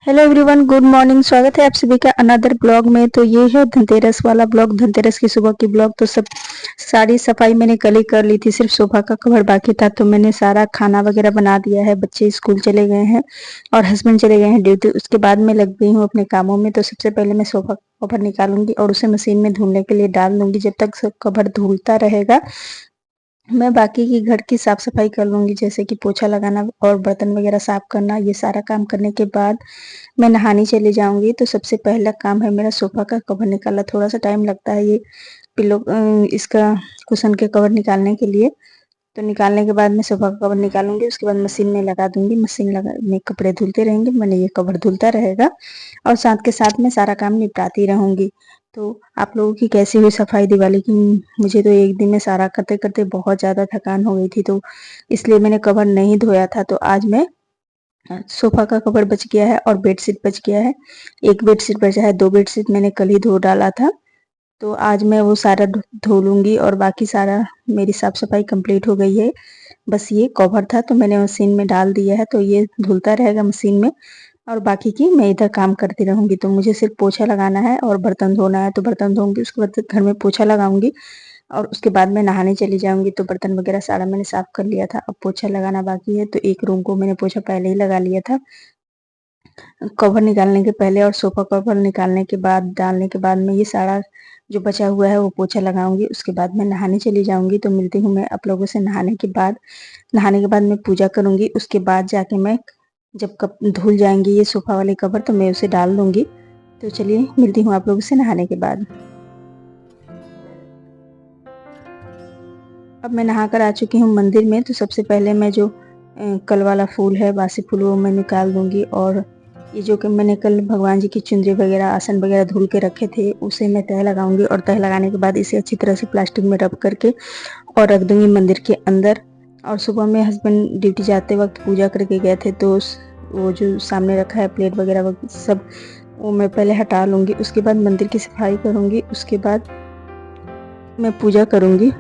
Hello everyone, good morning. स्वागत है आप सभी का अनदर ब्लॉग में। तो ये है धनतेरस वाला ब्लॉग, धनतेरस की सुबह की ब्लॉग। तो सब सारी सफाई मैंने कल ही कर ली थी, सिर्फ सोफा का कवर बाकी था। तो मैंने सारा खाना वगैरह बना दिया है। बच्चे स्कूल चले गए हैं और हस्बैंड चले गए हैं ड्यूटी। उसके बाद मैं लग गई हूँ अपने कामों में। तो सबसे पहले मैं सोफा कवर निकालूंगी और उसे मशीन में धुलने के लिए डाल दूंगी। जब तक सब कवर धुलता रहेगा मैं बाकी की घर की साफ सफाई कर लूंगी, जैसे कि पोछा लगाना और बर्तन वगैरह साफ करना। ये सारा काम करने के बाद मैं नहाने चली जाऊंगी। तो सबसे पहला काम है मेरा सोफा का कवर निकालना। थोड़ा सा टाइम लगता है ये पिलो इसका कुशन के कवर निकालने के लिए। तो निकालने के बाद मैं सोफा का कवर निकालूंगी, उसके बाद मशीन में लगा दूंगी। मशीन लगा में कपड़े धुलते रहेंगे, मैंने ये कवर धुलता रहेगा और साथ के साथ मैं सारा काम निपटाती रहूंगी। तो आप लोगों की कैसी हुई सफाई दिवाली की? मुझे तो एक दिन में सारा करते करते बहुत ज़्यादा थकान हो गई थी, तो इसलिए मैंने कवर नहीं धोया था। तो आज मैं सोफा का कवर बच गया है और बेडशीट बच गया है। एक बेडशीट बचा है, दो बेडशीट मैंने कल ही धो डाला था। तो आज मैं वो सारा धो लूंगी और बाकी सारा मेरी साफ सफाई कंप्लीट हो गई है। बस ये कवर था तो मैंने मशीन में डाल दिया है, तो ये धुलता रहेगा मशीन में और बाकी की मैं इधर काम करती रहूंगी। तो मुझे सिर्फ पोछा लगाना है और बर्तन धोना है, तो बर्तन धोऊंगी, उसके बाद घर में पोछा लगाऊंगी और उसके बाद मैं नहाने चली जाऊंगी। तो बर्तन वगैरह सारा मैंने साफ कर लिया था, अब पोछा लगाना बाकी है। तो एक रूम को मैंने पोछा पहले ही लगा लिया था कवर निकालने के पहले, और सोफा कवर निकालने के बाद डालने के बाद मैं ये सारा जो बचा हुआ है वो पोछा लगाऊंगी। उसके बाद मैं नहाने चली जाऊंगी। तो मिलती हूँ मैं आप लोगों से नहाने के बाद मैं पूजा करूंगी। उसके बाद जाके मैं जब कप धुल जाएंगी ये सोफा वाले कवर तो मैं उसे डाल दूंगी। तो चलिए मिलती हूँ आप लोगों से नहाने के बाद। अब मैं नहाकर आ चुकी हूँ मंदिर में। तो सबसे पहले मैं जो कल वाला फूल है, बासी फूल, वो मैं निकाल दूंगी। और ये जो कि मैंने कल भगवान जी की चुनरी वगैरह, आसन वगैरह धुल के रखे थे, उसे मैं तह लगाऊंगी। और तह लगाने के बाद इसे अच्छी तरह से प्लास्टिक में रख करके और रख दूंगी मंदिर के अंदर। और सुबह में हस्बैंड ड्यूटी जाते वक्त पूजा करके गए थे, तो वो जो सामने रखा है प्लेट वगैरह सब, वो मैं पहले हटा लूंगी। उसके बाद मंदिर की सफाई करूंगी, उसके बाद मैं पूजा करूंगी।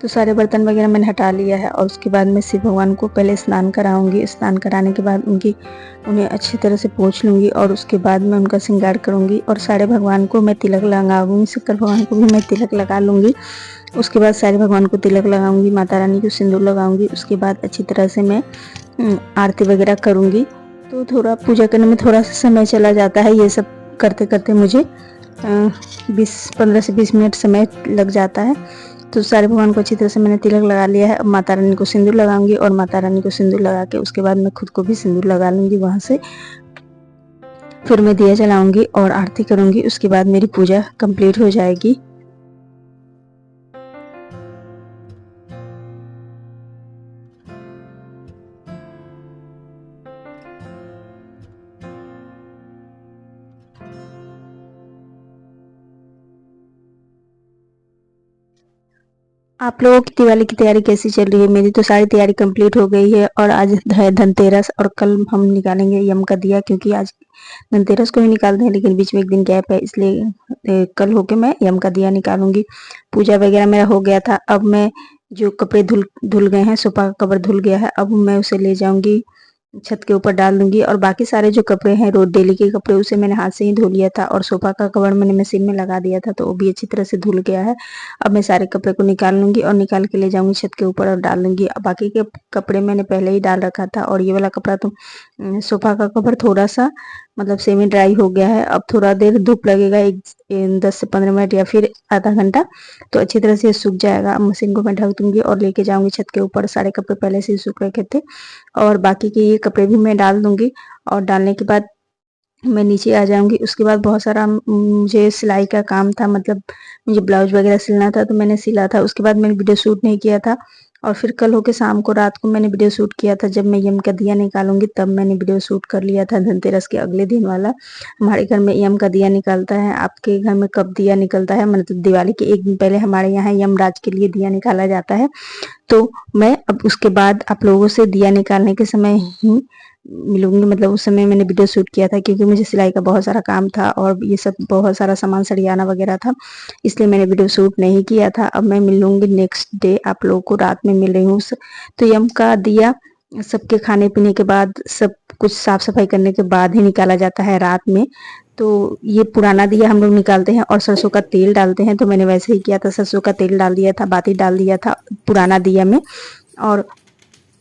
तो सारे बर्तन वगैरह मैंने हटा लिया है और उसके बाद मैं शिव भगवान को पहले स्नान कराऊंगी। स्नान कराने के बाद उन्हें अच्छी तरह से पोंछ लूंगी और उसके बाद मैं उनका श्रृंगार करूंगी। और सारे भगवान को मैं तिलक लगाऊंगी, शंकर भगवान को भी मैं तिलक लगा लूंगी। उसके बाद सारे भगवान को तिलक लगाऊंगी, माता रानी को सिंदूर लगाऊंगी। उसके बाद अच्छी तरह से मैं आरती वगैरह करूंगी। तो थोड़ा पूजा करने में थोड़ा सा समय चला जाता है, ये सब करते करते मुझे 15 से 20 मिनट समय लग जाता है। तो सारे भगवान को अच्छी तरह से मैंने तिलक लगा लिया है। अब माता रानी को सिंदूर लगाऊंगी और माता रानी को सिंदूर लगा के उसके बाद मैं खुद को भी सिंदूर लगा लूंगी वहां से। फिर मैं दिया जलाऊंगी और आरती करूंगी। उसके बाद मेरी पूजा कंप्लीट हो जाएगी। आप लोगों की दिवाली की तैयारी कैसी चल रही है? मेरी तो सारी तैयारी कंप्लीट हो गई है और आज है धनतेरस और कल हम निकालेंगे यम का दिया, क्योंकि आज धनतेरस को ही निकालते हैं लेकिन बीच में एक दिन गैप है, इसलिए कल होके मैं यम का दिया निकालूंगी। पूजा वगैरह मेरा हो गया था। अब मैं जो कपड़े धुल धुल गए हैं, सोफा का कवर धुल गया है, अब मैं उसे ले जाऊंगी, छत के ऊपर डाल दूंगी। और बाकी सारे जो कपड़े हैं रोज डेली के कपड़े, उसे मैंने हाथ से ही धो लिया था और सोफा का कवर मैंने मशीन में लगा दिया था, तो वो भी अच्छी तरह से धुल गया है। अब मैं सारे कपड़े को निकाल लूंगी और निकाल के ले जाऊंगी छत के ऊपर और डाल दूंगी। अब बाकी के कपड़े मैंने पहले ही डाल रखा था और ये वाला कपड़ा तो सोफा का कवर थोड़ा सा मतलब सेमी ड्राई हो गया है। अब थोड़ा देर धूप लगेगा, 10 से 15 मिनट या फिर आधा घंटा, तो अच्छी तरह से सूख जाएगा। अब मशीन को मैं ढक दूंगी और लेके जाऊंगी छत के ऊपर। सारे कपड़े पहले से ही सूख रखे थे और बाकी के ये कपड़े भी मैं डाल दूंगी। और डालने के बाद मैं नीचे आ जाऊंगी। उसके बाद बहुत सारा मुझे सिलाई का काम था, मतलब मुझे ब्लाउज वगैरह सिलना था, तो मैंने सिला था। उसके बाद मैंने वीडियो शूट नहीं किया था और फिर कल होके शाम को रात को मैंने वीडियो शूट किया था। जब मैं यम का दिया निकालूंगी तब मैंने वीडियो शूट कर लिया था, धनतेरस के अगले दिन वाला। हमारे घर में यम का दिया निकलता है, आपके घर में कब दिया निकलता है? मतलब दिवाली के एक दिन पहले हमारे यहाँ यमराज के लिए दिया निकाला जाता है। तो मैं अब उसके बाद आप लोगों से दिया निकालने के समय ही मिलूंगी, मतलब उस समय मैंने वीडियो शूट किया था, क्योंकि मुझे सिलाई का बहुत सारा काम था और ये सब बहुत सारा सामान सरियाना वगैरह था, इसलिए मैंने वीडियो शूट नहीं किया था। अब मैं मिलूंगी नेक्स्ट डे, आप लोगों को रात में मिल रही हूँ। तो यम का दिया सबके खाने पीने के बाद सब कुछ साफ सफाई करने के बाद ही निकाला जाता है रात में। तो ये पुराना दिया हम लोग निकालते हैं और सरसों का तेल डालते हैं। तो मैंने वैसे ही किया था, सरसों का तेल डाल दिया था, बाती डाल दिया था पुराना दिया में, और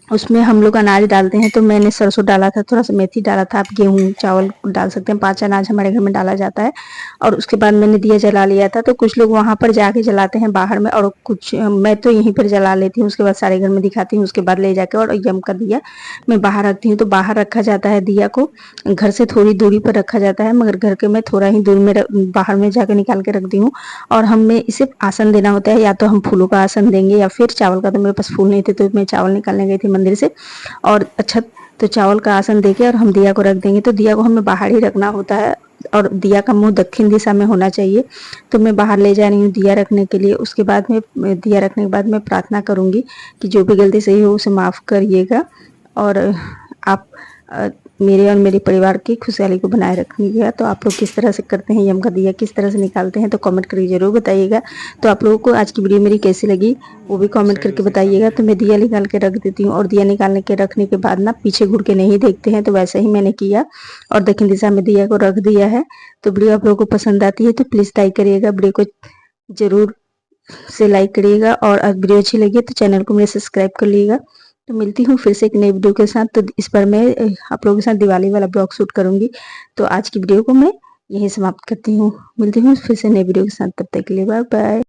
उसमें हम लोग अनाज डालते हैं। तो मैंने सरसों डाला था, थोड़ा सा मेथी डाला था, आप गेहूँ चावल डाल सकते हैं, 5 अनाज हमारे घर में डाला जाता है। और उसके बाद मैंने दिया जला लिया था। तो कुछ लोग वहाँ पर जाके जलाते हैं बाहर में, और कुछ मैं तो यहीं पर जला लेती हूँ, उसके बाद सारे घर में दिखाती हूँ, उसके बाद ले जाके और यम का दिया मैं बाहर रखती हूँ। तो बाहर रखा जाता है दिया को, घर से थोड़ी दूरी पर रखा जाता है, मगर घर के मैं थोड़ा ही दूर में बाहर में जाकर निकाल के रखती हूँ। और हमें इसे आसन देना होता है, या तो हम फूलों का आसन देंगे या फिर चावल का। तो मेरे पास फूल नहीं थे तो मैं चावल निकालने गई थी मंदिर से, और अच्छा तो चावल का आसन देके और हम दिया को रख देंगे। तो दिया को हमें बाहर ही रखना होता है, और दिया का मुंह दक्षिण दिशा में होना चाहिए। तो मैं बाहर ले जा रही हूँ दिया रखने के लिए। उसके बाद में दिया रखने के बाद मैं प्रार्थना करूँगी कि जो भी गलती सही हो उसे माफ़ करिएगा, और आप मेरे और मेरे परिवार की खुशहाली को बनाए रखिएगा। तो आप लोग किस तरह से करते हैं, यम का दिया किस तरह से निकालते हैं, तो कमेंट करके ज़रूर बताइएगा। तो आप लोगों को आज की वीडियो मेरी कैसी लगी वो भी कमेंट करके बताइएगा। तो मैं दिया निकाल के रख देती हूँ, और दिया निकालने के रखने के बाद ना पीछे घुड़ के नहीं देखते हैं, तो वैसे ही मैंने किया और दक्षिण दिशा में दिया को रख दिया है। तो वीडियो आप लोगों को पसंद आती है तो प्लीज़ लाइक करिएगा, वीडियो को ज़रूर से लाइक करिएगा, और अगर वीडियो अच्छी लगी तो चैनल को मेरे सब्सक्राइब कर लीजिएगा। तो मिलती हूँ फिर से एक नई वीडियो के साथ। तो इस बार मैं आप लोगों के साथ दिवाली वाला ब्लॉग शूट करूँगी। तो आज की वीडियो को मैं यहीं समाप्त करती हूँ, मिलती हूँ फिर से नई वीडियो के साथ, तब तक के लिए बाय बाय।